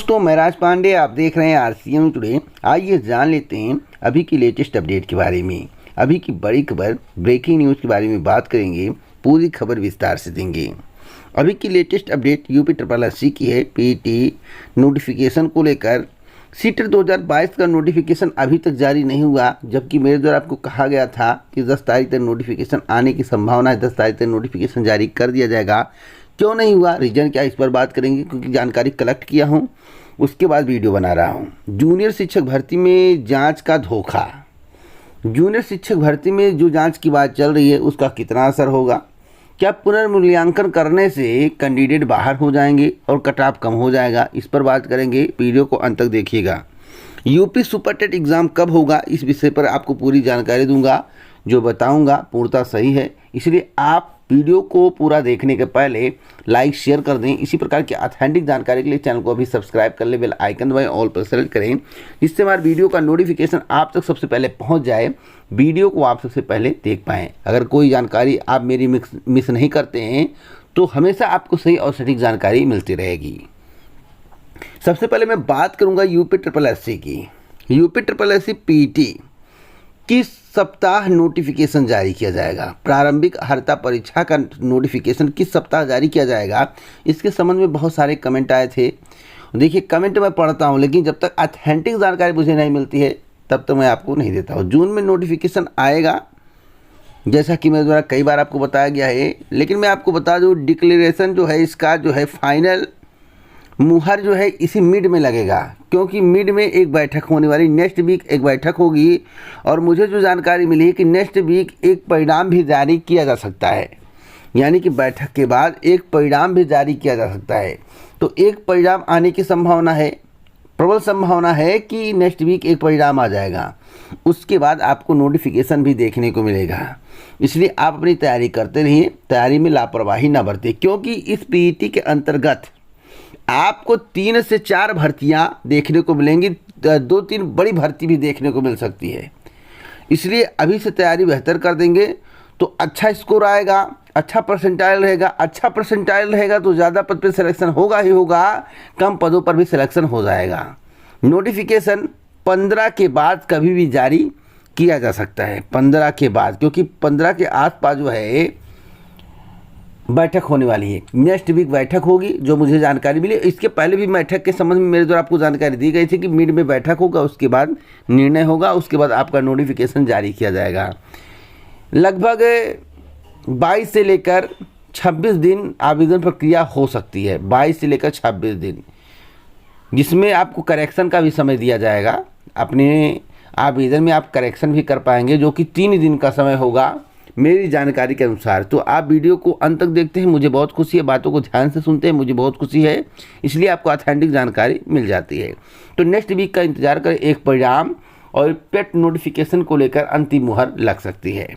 दोस्तों मैं राज पांडे, आप देख रहे हैं आरसीएम टुडे। आइए जान लेते हैं अभी की लेटेस्ट अपडेट के बारे में। अभी की बड़ी खबर, ब्रेकिंग न्यूज़ के बारे में बात करेंगे, पूरी खबर विस्तार से देंगे। अभी की लेटेस्ट अपडेट यूपी SSC की है। पीटी नोटिफिकेशन को लेकर सीटेट 2022 का नोटिफिकेशन अभी तक जारी नहीं हुआ, जबकि मेरे द्वारा आपको कहा गया था कि 10 तारीख तक नोटिफिकेशन आने की संभावना है। 10 तारीख तक नोटिफिकेशन जारी कर दिया जाएगा। क्यों नहीं हुआ, रीज़न क्या, इस पर बात करेंगे, क्योंकि जानकारी कलेक्ट किया हूँ, उसके बाद वीडियो बना रहा हूँ। जूनियर शिक्षक भर्ती में जांच का धोखा। जूनियर शिक्षक भर्ती में जो जांच की बात चल रही है उसका कितना असर होगा? क्या पुनर्मूल्यांकन करने से कैंडिडेट बाहर हो जाएंगे और कट ऑफ कम हो जाएगा? इस पर बात करेंगे, वीडियो को अंत तक देखिएगा। यूपी सुपर टेट एग्ज़ाम कब होगा, इस विषय पर आपको पूरी जानकारी दूंगा। जो बताऊंगा पूर्णतः सही है, इसलिए आप वीडियो को पूरा देखने के पहले लाइक शेयर कर दें। इसी प्रकार की ऑथेंटिक जानकारी के लिए चैनल को अभी सब्सक्राइब कर ले, बेल आइकन दबाएं, ऑल पर सेलेक्ट करें, जिससे हमारे वीडियो का नोटिफिकेशन आप तक सबसे पहले पहुंच जाए, वीडियो को आप सबसे पहले देख पाएँ। अगर कोई जानकारी आप मेरी मिस नहीं करते हैं तो हमेशा आपको सही और सटीक जानकारी मिलती रहेगी। सबसे पहले मैं बात करूंगा यूपी SSC की। यूपी SSC पीटी किस सप्ताह नोटिफिकेशन जारी किया जाएगा? प्रारंभिक अर्हता परीक्षा का नोटिफिकेशन किस सप्ताह जारी किया जाएगा? इसके संबंध में बहुत सारे कमेंट आए थे। देखिए, कमेंट मैं पढ़ता हूं, लेकिन जब तक ऑथेंटिक जानकारी मुझे नहीं मिलती है तब तक मैं आपको नहीं देता हूं। जून में नोटिफिकेशन आएगा, जैसा कि मेरे द्वारा कई बार आपको बताया गया है। लेकिन मैं आपको बता दूँ, डिक्लेरेशन जो है इसका जो है फाइनल मुहर जो है इसी मिड में लगेगा, क्योंकि मिड में एक बैठक होने वाली, नेक्स्ट वीक एक बैठक होगी। और मुझे जो जानकारी मिली है कि नेक्स्ट वीक एक परिणाम भी जारी किया जा सकता है, यानी कि बैठक के बाद एक परिणाम भी जारी किया जा सकता है। तो एक परिणाम आने की संभावना है, प्रबल संभावना है कि नेक्स्ट वीक एक परिणाम आ जाएगा। उसके बाद आपको नोटिफिकेशन भी देखने को मिलेगा। इसलिए आप अपनी तैयारी करते रहिए, तैयारी में लापरवाही ना बरतें, क्योंकि इस पीईटी के अंतर्गत आपको 3 से 4 भर्तियां देखने को मिलेंगी, 2-3 बड़ी भर्ती भी देखने को मिल सकती है। इसलिए अभी से तैयारी बेहतर कर देंगे तो अच्छा स्कोर आएगा, अच्छा परसेंटाइल रहेगा। अच्छा परसेंटाइल रहेगा तो ज़्यादा पद पर सिलेक्शन होगा ही होगा, कम पदों पर भी सिलेक्शन हो जाएगा। नोटिफिकेशन 15 के बाद कभी भी जारी किया जा सकता है, 15 के बाद, क्योंकि 15 के आसपास जो है बैठक होने वाली है। नेक्स्ट वीक बैठक होगी, जो मुझे जानकारी मिली। इसके पहले भी बैठक के संबंध में मेरे द्वारा आपको जानकारी दी गई थी कि मिड में बैठक होगा, उसके बाद निर्णय होगा, उसके बाद आपका नोटिफिकेशन जारी किया जाएगा। लगभग 22 से लेकर 26 दिन आवेदन प्रक्रिया हो सकती है, 22 से लेकर 26 दिन, जिसमें आपको करेक्शन का भी समय दिया जाएगा। अपने आवेदन में आप करेक्शन भी कर पाएंगे, जो कि 3 दिन का समय होगा मेरी जानकारी के अनुसार। तो आप वीडियो को अंत तक देखते हैं, मुझे बहुत खुशी है, बातों को ध्यान से सुनते हैं, मुझे बहुत खुशी है, इसलिए आपको ऑथेंटिक जानकारी मिल जाती है। तो नेक्स्ट वीक का इंतजार करें, एक परिणाम और पेट नोटिफिकेशन को लेकर अंतिम मुहर लग सकती है।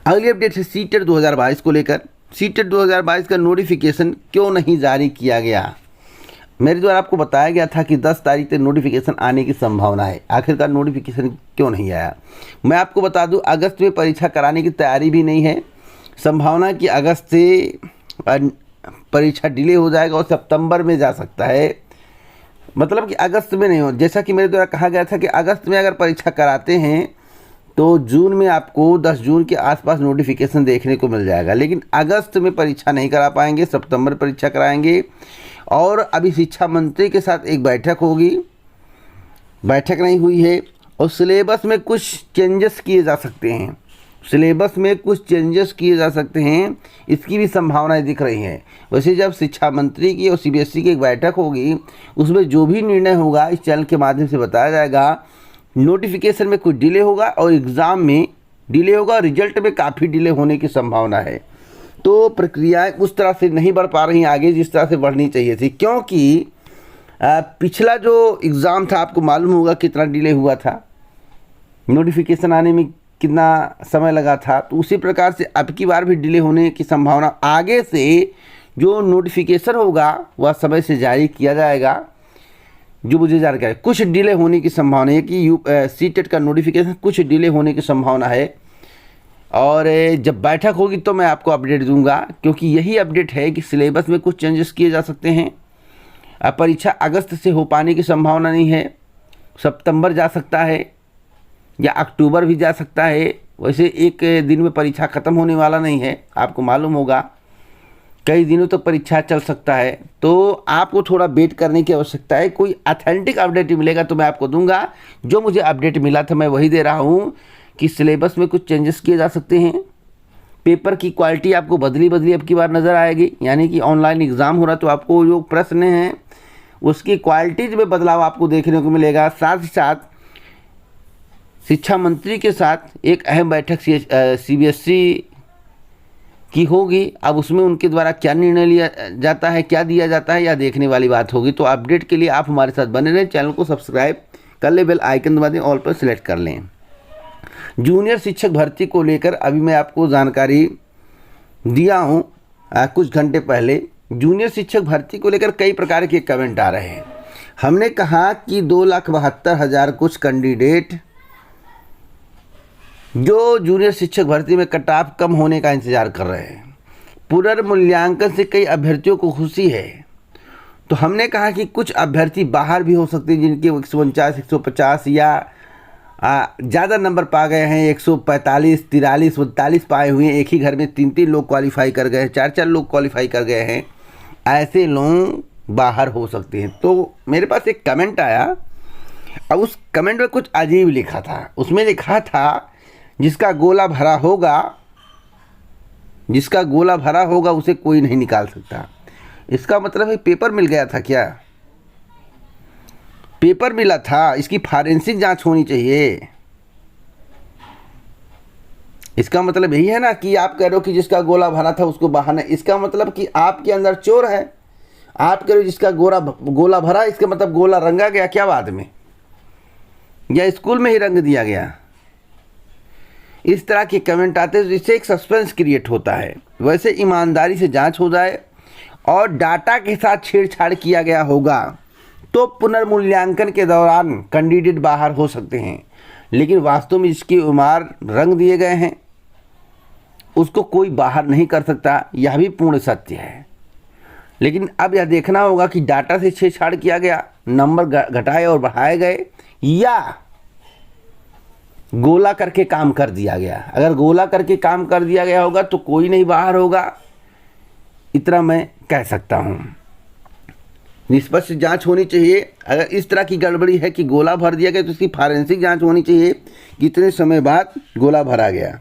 अगली अपडेट है सीटेट 2022 को लेकर। सीटेट 2022 का नोटिफिकेशन क्यों नहीं जारी किया गया? मेरे द्वारा आपको बताया गया था कि 10 तारीख तक नोटिफिकेशन आने की संभावना है। आखिरकार नोटिफिकेशन क्यों नहीं आया? मैं आपको बता दूं, अगस्त में परीक्षा कराने की तैयारी भी नहीं है। संभावना कि अगस्त से परीक्षा डिले हो जाएगा और सितंबर में जा सकता है, मतलब कि अगस्त में नहीं हो। जैसा कि मेरे द्वारा कहा गया था कि अगस्त में अगर परीक्षा कराते हैं तो जून में आपको 10 जून के आसपास नोटिफिकेशन देखने को मिल जाएगा। लेकिन अगस्त में परीक्षा नहीं करा पाएंगे, सितंबर परीक्षा कराएंगे। और अभी शिक्षा मंत्री के साथ एक बैठक होगी, बैठक नहीं हुई है। और सिलेबस में कुछ चेंजेस किए जा सकते हैं, सिलेबस में कुछ चेंजेस किए जा सकते हैं, इसकी भी संभावनाएं दिख रही हैं। वैसे जब शिक्षा मंत्री की और CBSE की एक बैठक होगी, उसमें जो भी निर्णय होगा इस चैनल के माध्यम से बताया जाएगा। नोटिफिकेशन में कुछ डिले होगा और एग्ज़ाम में डिले होगा, रिजल्ट में काफ़ी डिले होने की संभावना है। तो प्रक्रियाएं उस तरह से नहीं बढ़ पा रही हैं आगे जिस तरह से बढ़नी चाहिए थी, क्योंकि पिछला जो एग्ज़ाम था आपको मालूम होगा कितना डिले हुआ था, नोटिफिकेशन आने में कितना समय लगा था। तो उसी प्रकार से अब की बार भी डिले होने की संभावना, आगे से जो नोटिफिकेशन होगा वह समय से जारी किया जाएगा। जो मुझे जानकारी, कुछ डिले होने की संभावना है कि सीटेट का नोटिफिकेशन कुछ डिले होने की संभावना है। और जब बैठक होगी तो मैं आपको अपडेट दूंगा, क्योंकि यही अपडेट है कि सिलेबस में कुछ चेंजेस किए जा सकते हैं अब परीक्षा अगस्त से हो पाने की संभावना नहीं है, सितंबर जा सकता है या अक्टूबर भी जा सकता है। वैसे एक दिन में परीक्षा ख़त्म होने वाला नहीं है, आपको मालूम होगा कई दिनों तक परीक्षा चल सकता है, तो आपको थोड़ा वेट करने की आवश्यकता है। कोई ऑथेंटिक अपडेट मिलेगा तो मैं आपको दूंगा। जो मुझे अपडेट मिला था मैं वही दे रहा हूँ कि सिलेबस में कुछ चेंजेस किए जा सकते हैं, पेपर की क्वालिटी आपको बदली अब की बार नज़र आएगी, यानी कि ऑनलाइन एग्ज़ाम हो रहा तो आपको जो प्रश्न हैं उसकी क्वालिटीज में बदलाव आपको देखने को मिलेगा। साथ ही साथ शिक्षा मंत्री के साथ एक अहम बैठक CBSE की होगी। अब उसमें उनके द्वारा क्या निर्णय लिया जाता है, क्या दिया जाता है, या देखने वाली बात होगी। तो अपडेट के लिए आप हमारे साथ बने रहें, चैनल को सब्सक्राइब कर लें, बेल आइकन दबा दें, ऑल पर सिलेक्ट कर लें। जूनियर शिक्षक भर्ती को लेकर अभी मैं आपको जानकारी दिया हूँ कुछ घंटे पहले। जूनियर शिक्षक भर्ती को लेकर कई प्रकार के कमेंट आ रहे हैं। हमने कहा कि 2,72,000 कुछ कैंडिडेट जो जूनियर शिक्षक भर्ती में कट ऑफ कम होने का इंतजार कर रहे हैं, पुनर्मूल्यांकन से कई अभ्यर्थियों को खुशी है। तो हमने कहा कि कुछ अभ्यर्थी बाहर भी हो सकते हैं जिनके 149, 150 या ज़्यादा नंबर पा गए हैं, 145, 43, 39 पाए हुए हैं। एक ही घर में 3-3 लोग क्वालिफाई कर गए हैं, 4-4 लोग क्वालिफाई कर गए हैं, ऐसे लोग बाहर हो सकते हैं। तो मेरे पास एक कमेंट आया, अब उस कमेंट में कुछ अजीब लिखा था। उसमें लिखा था जिसका गोला भरा होगा उसे कोई नहीं निकाल सकता। इसका मतलब है पेपर मिल गया था क्या? पेपर मिला था, इसकी फॉरेंसिक जांच होनी चाहिए। इसका मतलब यही है ना कि आप कह रहे हो कि जिसका गोला भरा था उसको बाहर नहीं, इसका मतलब कि आपके अंदर चोर है। आप कह रहे हो जिसका गोला भरा, इसका मतलब गोला रंगा गया क्या बाद में, या स्कूल में ही रंग दिया गया? इस तरह के कमेंट आते हैं जिससे एक सस्पेंस क्रिएट होता है। वैसे ईमानदारी से जांच हो जाए और डाटा के साथ छेड़छाड़ किया गया होगा तो पुनर्मूल्यांकन के दौरान कैंडिडेट बाहर हो सकते हैं, लेकिन वास्तव में जिसकी उम्र रंग दिए गए हैं उसको कोई बाहर नहीं कर सकता, यह भी पूर्ण सत्य है। लेकिन अब यह देखना होगा कि डाटा से छेड़छाड़ किया गया, नंबर घटाए और बढ़ाए गए, या गोला करके काम कर दिया गया। अगर गोला करके काम कर दिया गया होगा तो कोई नहीं बाहर होगा, इतना मैं कह सकता हूँ। निष्पक्ष जांच होनी चाहिए। अगर इस तरह की गड़बड़ी है कि गोला भर दिया गया तो इसकी फॉरेंसिक जांच होनी चाहिए, कितने समय बाद गोला भरा गया।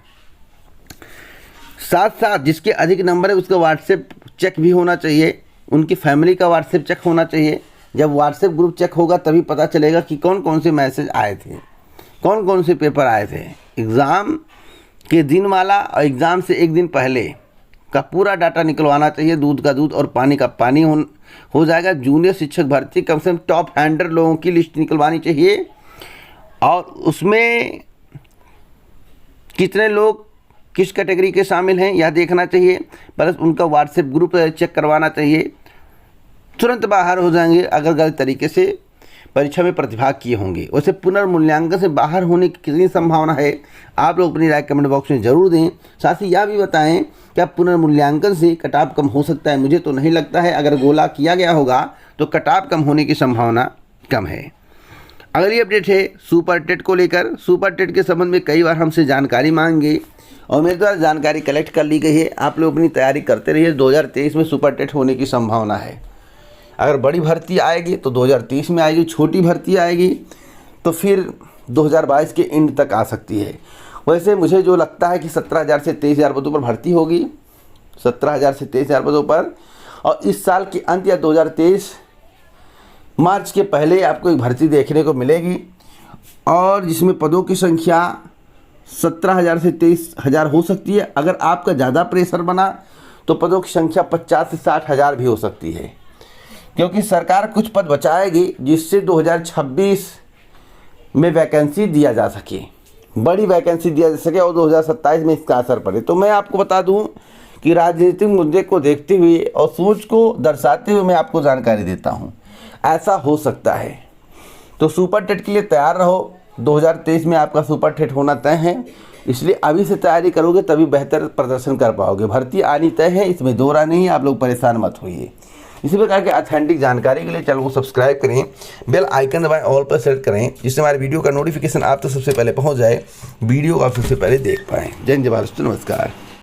साथ साथ जिसके अधिक नंबर है उसका व्हाट्सएप चेक भी होना चाहिए, उनकी फैमिली का व्हाट्सएप चेक होना चाहिए। जब व्हाट्सएप ग्रुप चेक होगा तभी पता चलेगा कि कौन कौन से मैसेज आए थे, कौन कौन से पेपर आए थे। एग्ज़ाम के दिन वाला और एग्ज़ाम से एक दिन पहले का पूरा डाटा निकलवाना चाहिए। दूध का दूध और पानी का पानी हो जाएगा। जूनियर शिक्षक भर्ती कम से कम टॉप 100 लोगों की लिस्ट निकलवानी चाहिए और उसमें कितने लोग किस कैटेगरी के शामिल हैं यह देखना चाहिए, प्लस उनका व्हाट्सएप ग्रुप चेक करवाना चाहिए। तुरंत बाहर हो जाएंगे अगर गलत तरीके से परीक्षा में प्रतिभाग किए होंगे। वैसे पुनर्मूल्यांकन से बाहर होने की कितनी संभावना है आप लोग अपनी राय कमेंट बॉक्स में ज़रूर दें। साथ ही यह भी बताएं क्या पुनर्मूल्यांकन से कट ऑफ कम हो सकता है? मुझे तो नहीं लगता है। अगर गोला किया गया होगा तो कट ऑफ कम होने की संभावना कम है। अगली अपडेट है सुपर टेट को लेकर। सुपर टेट के संबंध में कई बार हमसे जानकारी मांगी और मेरे द्वारा जानकारी कलेक्ट कर ली गई है। आप लोग अपनी तैयारी करते रहिए। 2023 में सुपर टेट होने की संभावना है। अगर बड़ी भर्ती आएगी तो 2030 में आएगी, छोटी भर्ती आएगी तो फिर 2022 के एंड तक आ सकती है। वैसे मुझे जो लगता है कि 17,000 से 23,000 पदों पर भर्ती होगी, 17,000 से 23,000 पदों पर, और इस साल के अंत या 2023 मार्च के पहले आपको एक भर्ती देखने को मिलेगी और जिसमें पदों की संख्या 17,000 से 23,000 हो सकती है। अगर आपका ज़्यादा प्रेशर बना तो पदों की संख्या 50 से 60,000 भी हो सकती है, क्योंकि सरकार कुछ पद बचाएगी जिससे 2026 में वैकेंसी दिया जा सके, बड़ी वैकेंसी दिया जा सके और 2027 में इसका असर पड़े। तो मैं आपको बता दूं कि राजनीतिक मुद्दे को देखते हुए और सोच को दर्शाते हुए मैं आपको जानकारी देता हूं, ऐसा हो सकता है। तो सुपर टेट के लिए तैयार रहो। 2023 में आपका सुपर टेट होना तय है, इसलिए अभी से तैयारी करोगे तभी बेहतर प्रदर्शन कर पाओगे। भर्ती आनी तय है, इसमें दो राय नहीं है। आप लोग परेशान मत होइए। इसी प्रकार के ऑथेंटिक जानकारी के लिए चैनल को सब्सक्राइब करें, बेल आइकन दबाएं, ऑल पर सेलेक्ट करें, जिससे हमारे वीडियो का नोटिफिकेशन आप तक सबसे पहले पहुंच जाए, वीडियो को आप सबसे पहले देख पाएं। जय हिंद, जय भारत, नमस्कार।